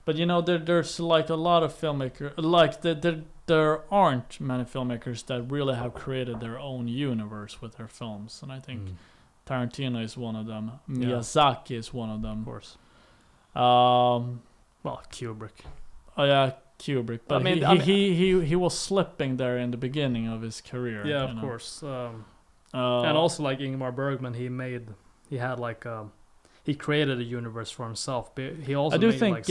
But there's like a lot of filmmakers, like there aren't many filmmakers that really have created their own universe with their films, and I think Tarantino is one of them. Miyazaki is one of them. Of course. Well, Kubrick. Oh yeah, Kubrick. But he was slipping there in the beginning of his career. Yeah, of course. And also like Ingmar Bergman, he created a universe for himself. But he also I do think,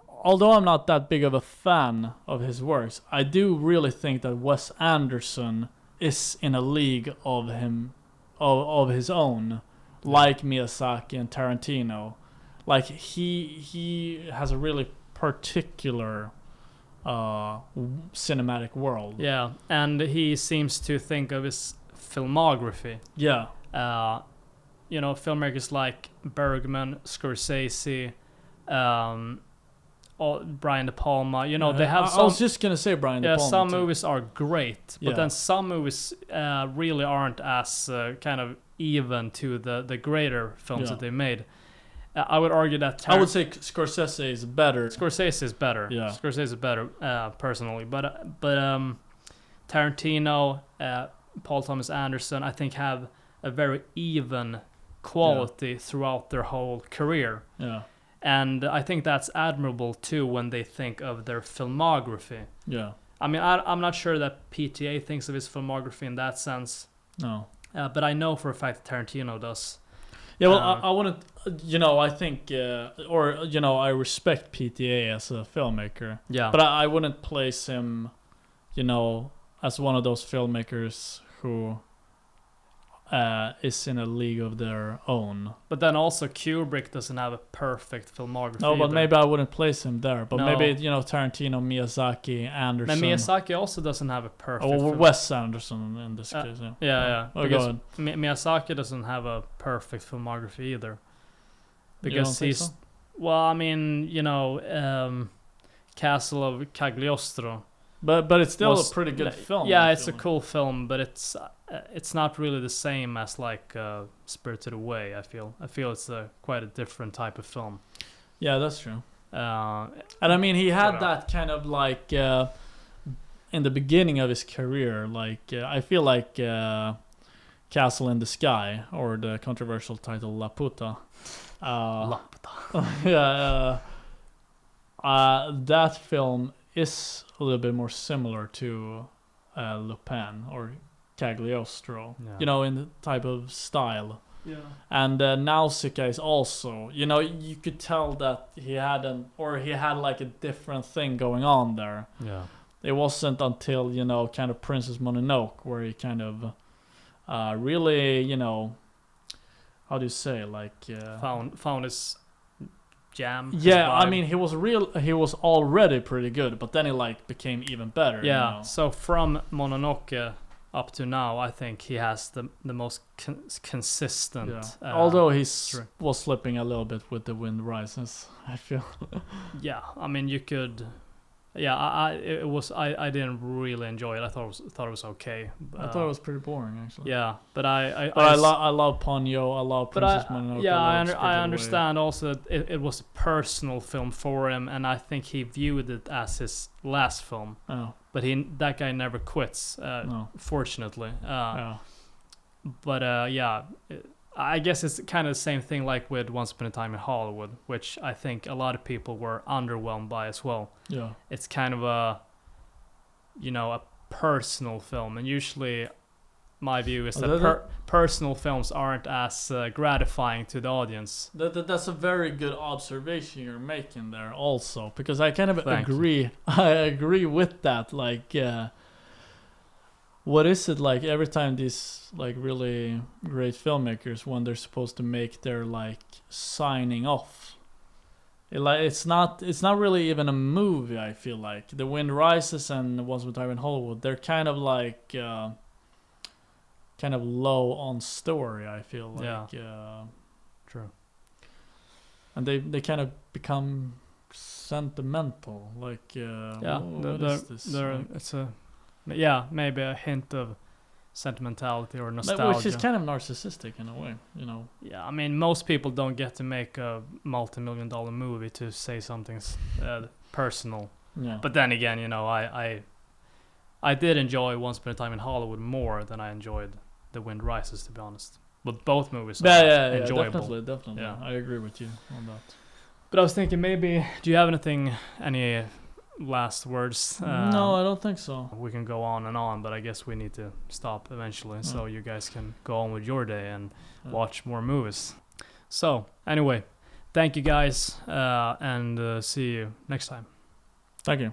although I'm not that big of a fan of his works, I do really think that Wes Anderson is in a league of his own, like Miyazaki and Tarantino. Like he has a really particular cinematic world. Yeah, and he seems to think of his filmography. Yeah. Filmmakers like Bergman, Scorsese, Brian De Palma. They have some. I was just gonna say Brian De Palma. Yeah, some too. movies are great, but then some movies really aren't as kind of even to the greater films that they made. I would argue that I would say Scorsese is better. Scorsese is better. Yeah. Scorsese is better, personally. But Tarantino, Paul Thomas Anderson, I think have a very even quality throughout their whole career. Yeah. And I think that's admirable too when they think of their filmography. Yeah. I mean, I'm not sure that PTA thinks of his filmography in that sense. No. But I know for a fact that Tarantino does. Yeah, well, I wouldn't, I think, I respect PTA as a filmmaker. Yeah. But I wouldn't place him, as one of those filmmakers who is in a league of their own. But then also Kubrick doesn't have a perfect filmography. No, but maybe I wouldn't place him there. But No. maybe, Tarantino, Miyazaki, Anderson. And Miyazaki also doesn't have a perfect Wes Anderson in this case. Yeah. Oh, because go ahead. Miyazaki doesn't have a perfect filmography either. You Because don't think he's... so? Well, I mean, Castle of Cagliostro. But it's still a pretty good film. Yeah, it's a cool film, but it's not really the same as like Spirited Away. I feel it's quite a different type of film. Yeah, that's true. And I mean, he had that kind of like in the beginning of his career. Like I feel like Castle in the Sky, or the controversial title La Puta. La Puta. Yeah, that film is a little bit more similar to Lupin or Cagliostro, in the type of style. Yeah. And Nausicaa is also, you could tell that he had like a different thing going on there. Yeah. It wasn't until, kind of Princess Mononoke where he kind of really, how do you say, like... found his jam. Yeah, I mean, he was already pretty good, but then he like became even better. Yeah, so from Mononoke up to now, I think he has the most consistent. Yeah. Although he was slipping a little bit with The Wind Rises, I feel. Yeah, I mean, you could. Yeah, I didn't really enjoy it. I thought it was okay. I thought it was pretty boring, actually. Yeah, but I love Ponyo. I love Princess Mononoke. Yeah, I understand also that it was a personal film for him, and I think he viewed it as his last film. Oh. But that guy never quits. No. Fortunately. Yeah. But I guess it's kind of the same thing like with Once Upon a Time in Hollywood, which I think a lot of people were underwhelmed by as well. Yeah. It's kind of a personal film, and usually my view is that personal films aren't as gratifying to the audience. That's a very good observation you're making there also, because I kind of agree. I agree with that. Like, what is it like every time these like really great filmmakers, when they're supposed to make their like signing off, it's not really even a movie. I feel like The Wind Rises and Once Upon a Time in Hollywood, they're kind of like kind of low on story. I feel like true, and they kind of become sentimental. Like what is this? It's maybe a hint of sentimentality or nostalgia. Which is kind of narcissistic in a way, you know. Yeah, I mean, most people don't get to make a multi-million-dollar movie to say something personal. Yeah. But then again, you know, I did enjoy Once Upon a Time in Hollywood more than I enjoyed The Wind Rises, to be honest. But both movies are enjoyable. Definitely. Yeah. I agree with you on that. But I was thinking, maybe, do you have any last words? No, I don't think so. We can go on and on, but I guess we need to stop eventually, so you guys can go on with your day and watch more movies. So, anyway, thank you guys, and see you next time. Thank you.